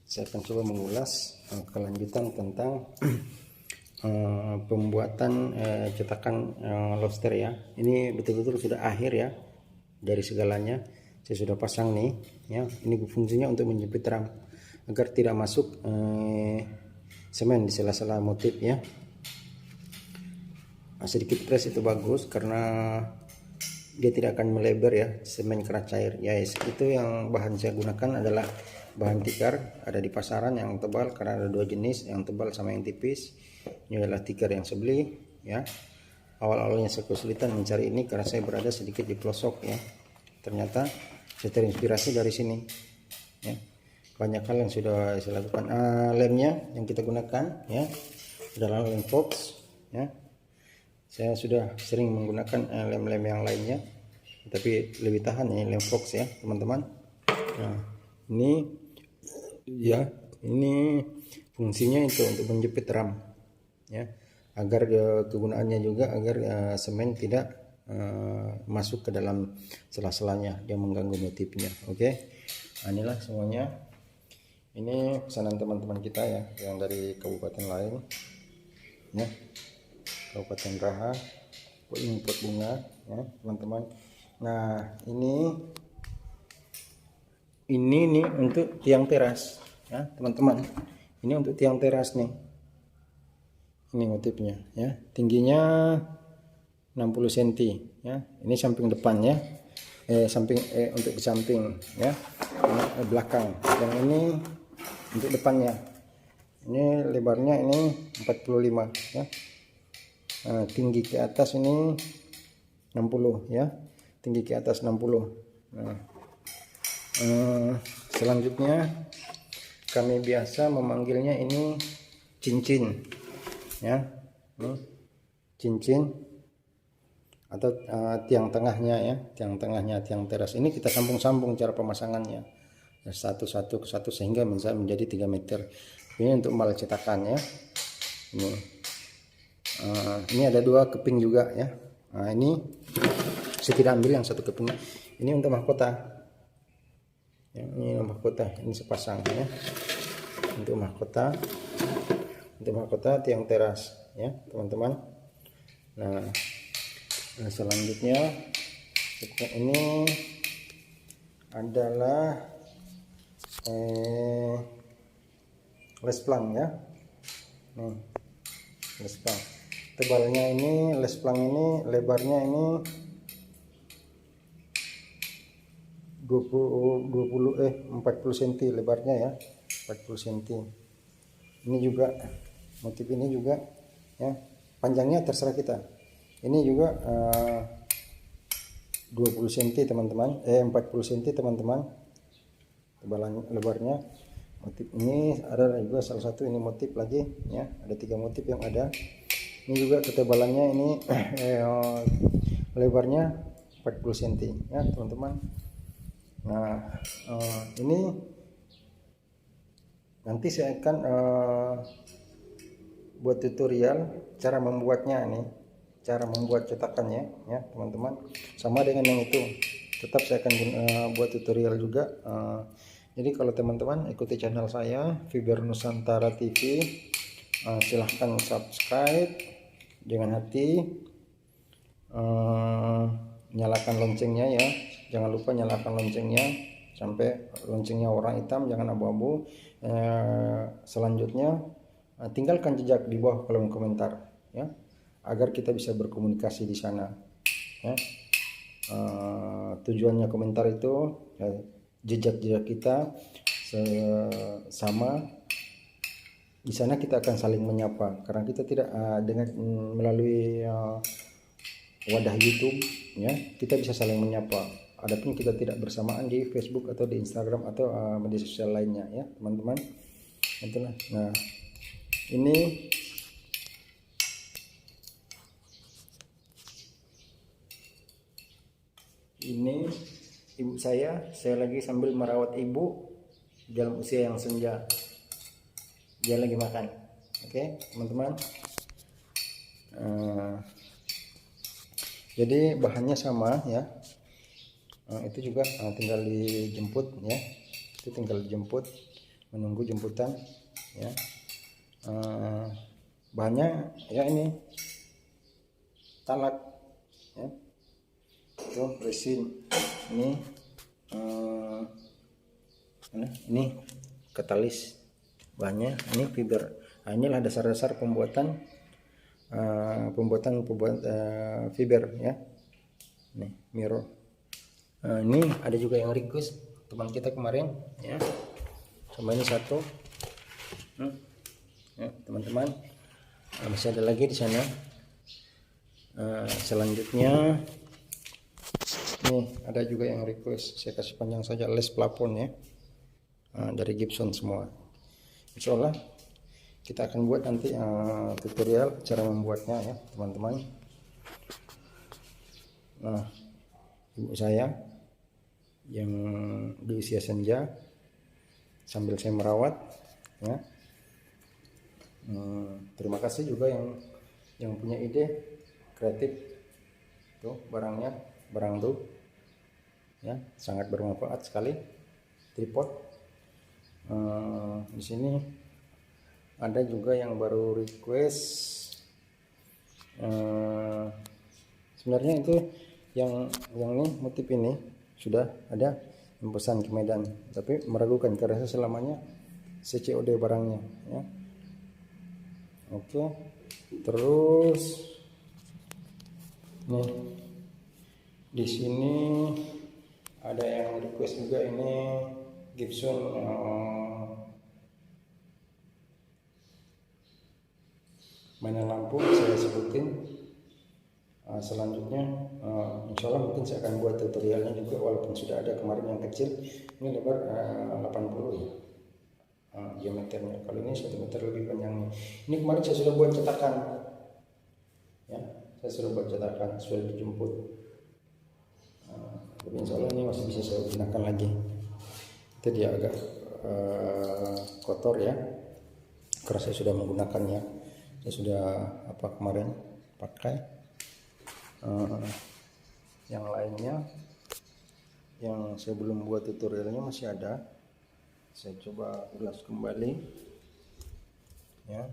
saya akan coba mengulas kelanjutan tentang pembuatan cetakan lobster ya. Ini betul-betul sudah akhir ya dari segalanya. Saya sudah pasang nih ya. Ini fungsinya untuk menjepit ram agar tidak masuk semen di sela-sela motif ya. Sedikit press itu bagus karena dia tidak akan melebar ya, semen keras cair ya. Itu yang bahan saya gunakan adalah bahan tikar, ada di pasaran yang tebal karena ada dua jenis, yang tebal sama yang tipis. Ini adalah tikar yang sebeli ya. Awal-awalnya saya kesulitan mencari ini karena saya berada sedikit di pelosok ya. Ternyata saya terinspirasi dari sini ya. Banyak hal yang sudah saya lakukan. Lemnya yang kita gunakan ya adalah lem Fox ya. Saya sudah sering menggunakan lem-lem yang lainnya, tapi lebih tahan ini lem Fox ya teman-teman. Nah ini ya, ini fungsinya itu untuk menjepit ram ya, agar kegunaannya juga agar semen tidak masuk ke dalam sela-selanya, dia mengganggu motifnya. Oke. Nah, inilah semuanya. Ini pesanan teman-teman kita ya yang dari kabupaten lain ya, Kabupaten Raha, import bunga ya teman-teman. Nah ini nih untuk tiang teras ya teman-teman. Ini untuk tiang teras nih, ini motifnya ya, tingginya 60 cm ya. Ini samping depan ya, untuk di samping ya, ini belakang. Yang ini untuk depannya, ini lebarnya ini 45 ya. Nah, tinggi ke atas ini 60 ya, tinggi ke atas 60. Nah, selanjutnya kami biasa memanggilnya ini cincin ya, ini cincin atau tiang tengahnya ya, tiang tengahnya tiang teras. Ini kita sambung-sambung cara pemasangannya satu ke satu sehingga bisa menjadi 3 meter. Ini untuk mal cetakan ya. Ini ada 2 keping juga ya. Nah, ini saya tidak ambil yang 1 keping. Ini untuk mahkota ya, ini mahkota, ini sepasang ya, untuk mahkota tiang teras ya teman-teman. Nah, selanjutnya ini adalah les plank ya. Nih, les plank. Tebalnya ini, les plank ini lebarnya ini 40 cm lebarnya ya, 40 cm. Ini juga motif ini juga ya, panjangnya terserah kita. Ini juga 20 cm teman-teman, 40 cm teman-teman, tebalan lebarnya. Motif ini ada juga salah satu, ini motif lagi ya, ada 3 motif yang ada. Ini juga ketebalannya ini lebarnya 40 cm ya teman-teman. Nah ini nanti saya akan buat tutorial cara membuatnya, nih cara membuat cetakannya ya teman-teman, sama dengan yang itu. Tetap saya akan buat tutorial juga. Jadi kalau teman-teman ikuti channel saya Fiber Nusantara TV, silahkan subscribe dengan hati, nyalakan loncengnya ya, jangan lupa nyalakan loncengnya sampai loncengnya warna hitam, jangan abu-abu. Selanjutnya tinggalkan jejak di bawah kolom komentar ya, agar kita bisa berkomunikasi di sana ya. Tujuannya komentar itu jejak-jejak kita sama di sana, kita akan saling menyapa karena kita tidak dengan melalui wadah YouTube ya, kita bisa saling menyapa. Adapun kita tidak bersamaan di Facebook atau di Instagram atau media sosial lainnya ya teman-teman. Itulah. Nah ini ibu saya lagi sambil merawat ibu dalam usia yang senja, dia lagi makan. Oke teman-teman. Jadi bahannya sama ya, itu juga tinggal dijemput ya, itu tinggal dijemput. menunggu jemputan ya. Bahannya ya ini talak ya, itu resin, ini katalis, bahannya ini fiber. Nah, inilah dasar-dasar pembuatan fiber ya. Nih mirror. Ini ada juga yang request teman kita kemarin ya, sama ini satu ya, teman-teman. Masih ada lagi di sana. Selanjutnya nih ada juga yang request saya kasih panjang saja les plafon ya, dari Gibson semua. Insya Allah kita akan buat nanti tutorial cara membuatnya ya teman-teman. Nah, ibu saya yang di usia senja sambil saya merawat ya. Terima kasih juga yang punya ide kreatif tuh barang tuh ya, sangat bermanfaat sekali tripod. Di sini ada juga yang baru request, sebenarnya itu yang nih motif ini sudah ada yang pesan ke Medan, tapi meragukan karena selamanya CCOD barangnya ya. Oke, terus nih di sini ada yang request juga ini Gibson mainan lampu, saya sebutin. Selanjutnya insya Allah mungkin saya akan buat tutorialnya juga, walaupun sudah ada kemarin yang kecil. Ini lebar 80 ya diameternya, kalau ini 1 meter lebih panjangnya. Ini kemarin saya sudah buat cetakan ya, saya sudah buat cetakan, sudah dijemput. Tapi insya Allah ini masih bisa saya gunakan lagi. Itu dia agak kotor ya, karena saya sudah menggunakannya. Saya sudah kemarin pakai. Yang lainnya yang saya belum buat tutorialnya masih ada, saya coba ulas kembali ya.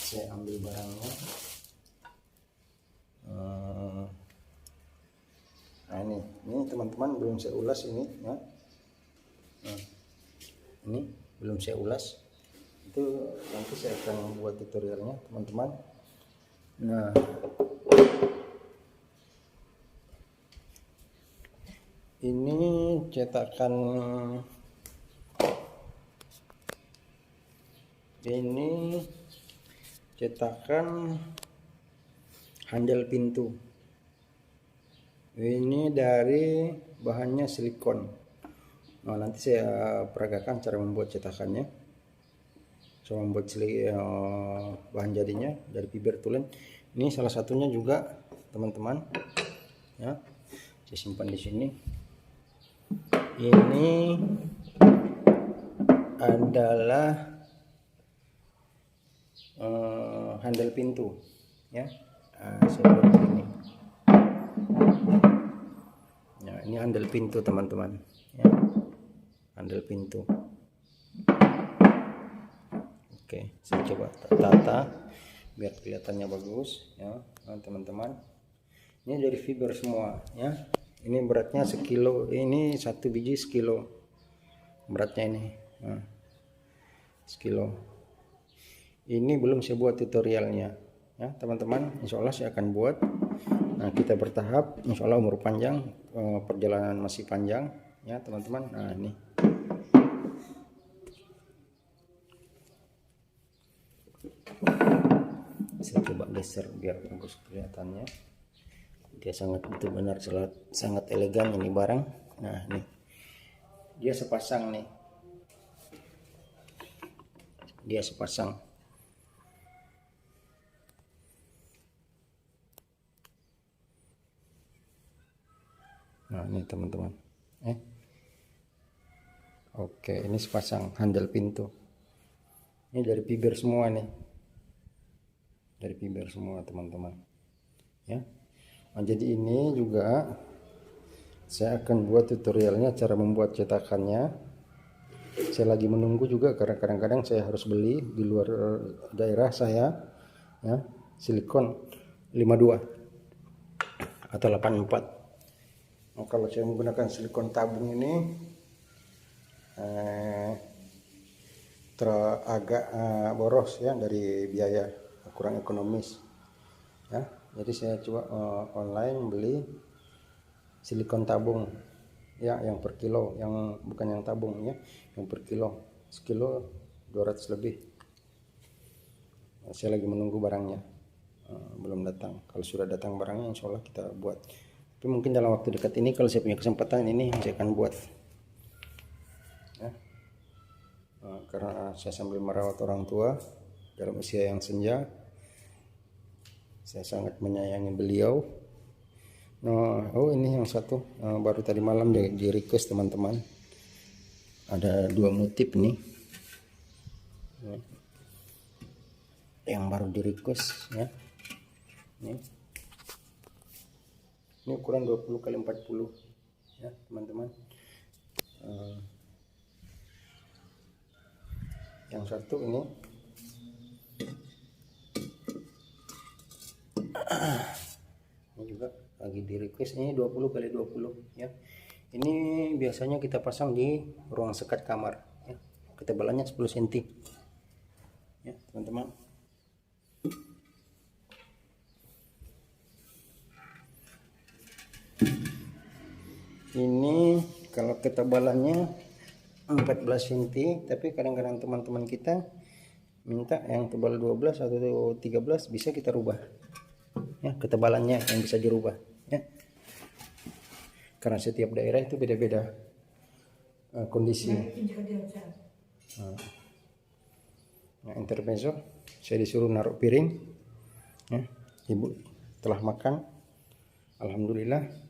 Saya ambil barangnya. Nah ini teman-teman belum saya ulas ini ya. Ini belum saya ulas, itu nanti saya akan buat tutorialnya teman-teman. Nah, ini cetakan, ini cetakan handle pintu. Ini dari bahannya silikon. Nah, nanti saya peragakan cara membuat cetakannya. Saya membuat bahan jadinya dari fiber tulen. Ini salah satunya juga teman-teman ya, saya simpan di sini. Ini adalah handle pintu ya. Saya buat ini. Nah, ini handle pintu teman-teman ya, handle pintu. Oke, saya coba tata biar kelihatannya bagus ya teman-teman. Ini dari fiber semua ya. Ini beratnya sekilo, ini 1 biji sekilo beratnya ini. Nah, sekilo. Ini belum saya buat tutorialnya ya teman-teman. Insya Allah saya akan buat. Nah, kita bertahap. Insya Allah umur panjang, perjalanan masih panjang ya teman-teman. Nah, ini saya coba geser biar bagus kelihatannya. Dia sangat benar-benar sangat elegan ini barang. Nah, nih dia sepasang nih, dia sepasang. Nah, ini teman-teman. Oke, ini sepasang handle pintu. Ini dari fiber semua nih, dari fiber semua teman-teman ya. Nah, jadi ini juga saya akan buat tutorialnya cara membuat cetakannya saya lagi menunggu juga karena kadang-kadang saya harus beli di luar daerah saya ya, silikon 52 atau 84. Nah, kalau saya menggunakan silikon tabung ini agak boros ya, dari biaya kurang ekonomis ya. Jadi saya coba online beli silikon tabung ya, yang per kilo, yang bukan yang tabung ya, yang per kilo, sekilo 200 lebih. Saya lagi menunggu barangnya, belum datang. Kalau sudah datang barangnya insya Allah kita buat, tapi mungkin dalam waktu dekat ini kalau saya punya kesempatan ini saya akan buat ya. Karena saya sambil merawat orang tua dalam usia yang senja, saya sangat menyayangi beliau. Nah, oh ini yang satu baru tadi malam di request teman-teman, ada 2 motif nih yang baru di request ya. Ini ukuran 20 kali 40 ya teman-teman. Yang satu ini juga lagi di request, ini 20 kali 20 ya. Ini biasanya kita pasang di ruang sekat kamar ya. Ketebalannya 10 cm ya teman-teman. Ini kalau ketebalannya 14 cm, tapi kadang-kadang teman-teman kita minta yang tebal 12 atau 13, bisa kita rubah ya, ketebalannya yang bisa dirubah ya, karena setiap daerah itu beda-beda kondisi. Nah, intermezzo saya disuruh naruh piring ya. Ibu telah makan, alhamdulillah.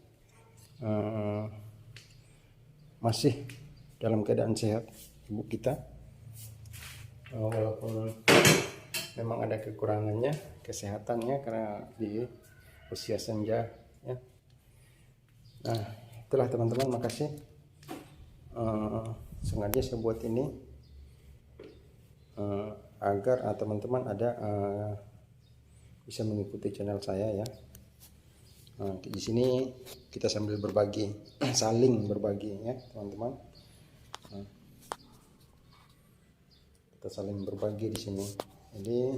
Masih dalam keadaan sehat ibu kita, walaupun memang ada kekurangannya kesehatannya karena di usia senja ya. Nah itulah teman-teman, makasih. Sengaja saya buat ini agar teman-teman ada bisa mengikuti channel saya ya. Nah, di sini kita sambil berbagi, saling berbagi ya teman-teman. Nah, kita saling berbagi di sini. Jadi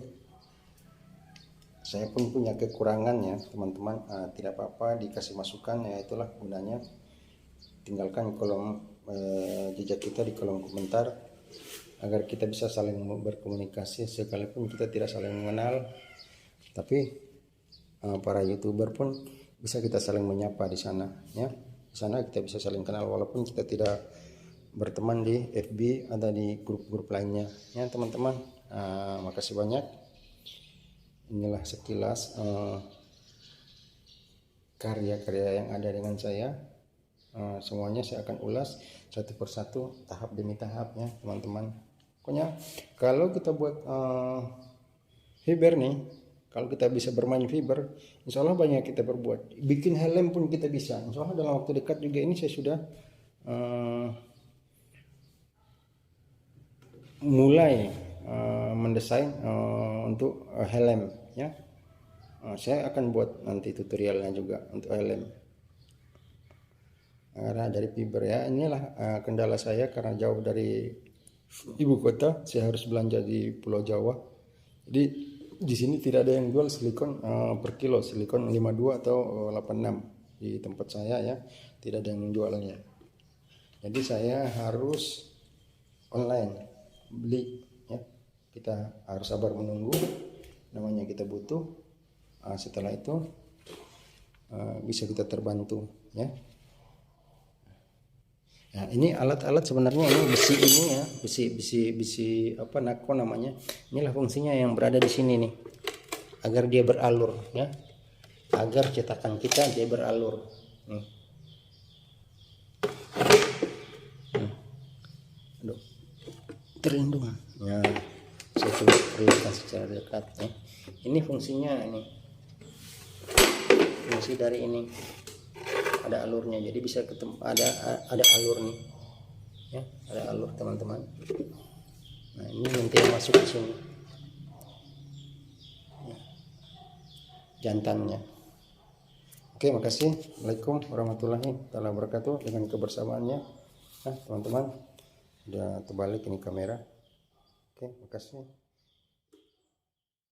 saya pun punya kekurangan ya teman-teman. Tidak apa-apa dikasih masukan ya, itulah gunanya. Tinggalkan kolom jejak kita di kolom komentar agar kita bisa saling berkomunikasi, sekalipun kita tidak saling mengenal, tapi para YouTuber pun bisa kita saling menyapa di sana ya. Di sana kita bisa saling kenal walaupun kita tidak berteman di FB atau di grup-grup lainnya ya teman-teman. Makasih banyak. Inilah sekilas karya-karya yang ada dengan saya. Semuanya saya akan ulas satu persatu, tahap demi tahap ya teman-teman. Pokoknya kalau kita buat fiber nih, kalau kita bisa bermain fiber, insya Allah banyak kita berbuat. Bikin helm pun kita bisa. Insya Allah dalam waktu dekat juga ini saya sudah mulai mendesain untuk helm ya. Saya akan buat nanti tutorialnya juga untuk helm. Karena dari fiber ya, inilah kendala saya karena jauh dari ibu kota, saya harus belanja di Pulau Jawa. Jadi di sini tidak ada yang jual silikon per kilo, silikon 52 atau 86 di tempat saya ya, tidak ada yang menjualnya. Jadi saya harus online beli ya. Kita harus sabar menunggu, namanya kita butuh. Setelah itu bisa kita terbantu ya. Nah, ini alat-alat sebenarnya ini besi ini ya, besi apa nako namanya. Inilah fungsinya yang berada di sini nih, agar dia beralur ya, agar cetakan kita dia beralur. Nih. Aduh, terlindung. Ya, saya coba perlihatkan secara dekat ya. Ini fungsinya ini, fungsi dari ini. Ada alurnya, jadi bisa ketemu ada alur nih ya, ada alur teman-teman. Nah ini nanti yang masuk ke sini jantannya. Oke, makasih. Assalamualaikum warahmatullahi wabarakatuh. Dengan kebersamaannya, nah teman-teman, udah terbalik ini kamera. Oke, makasih.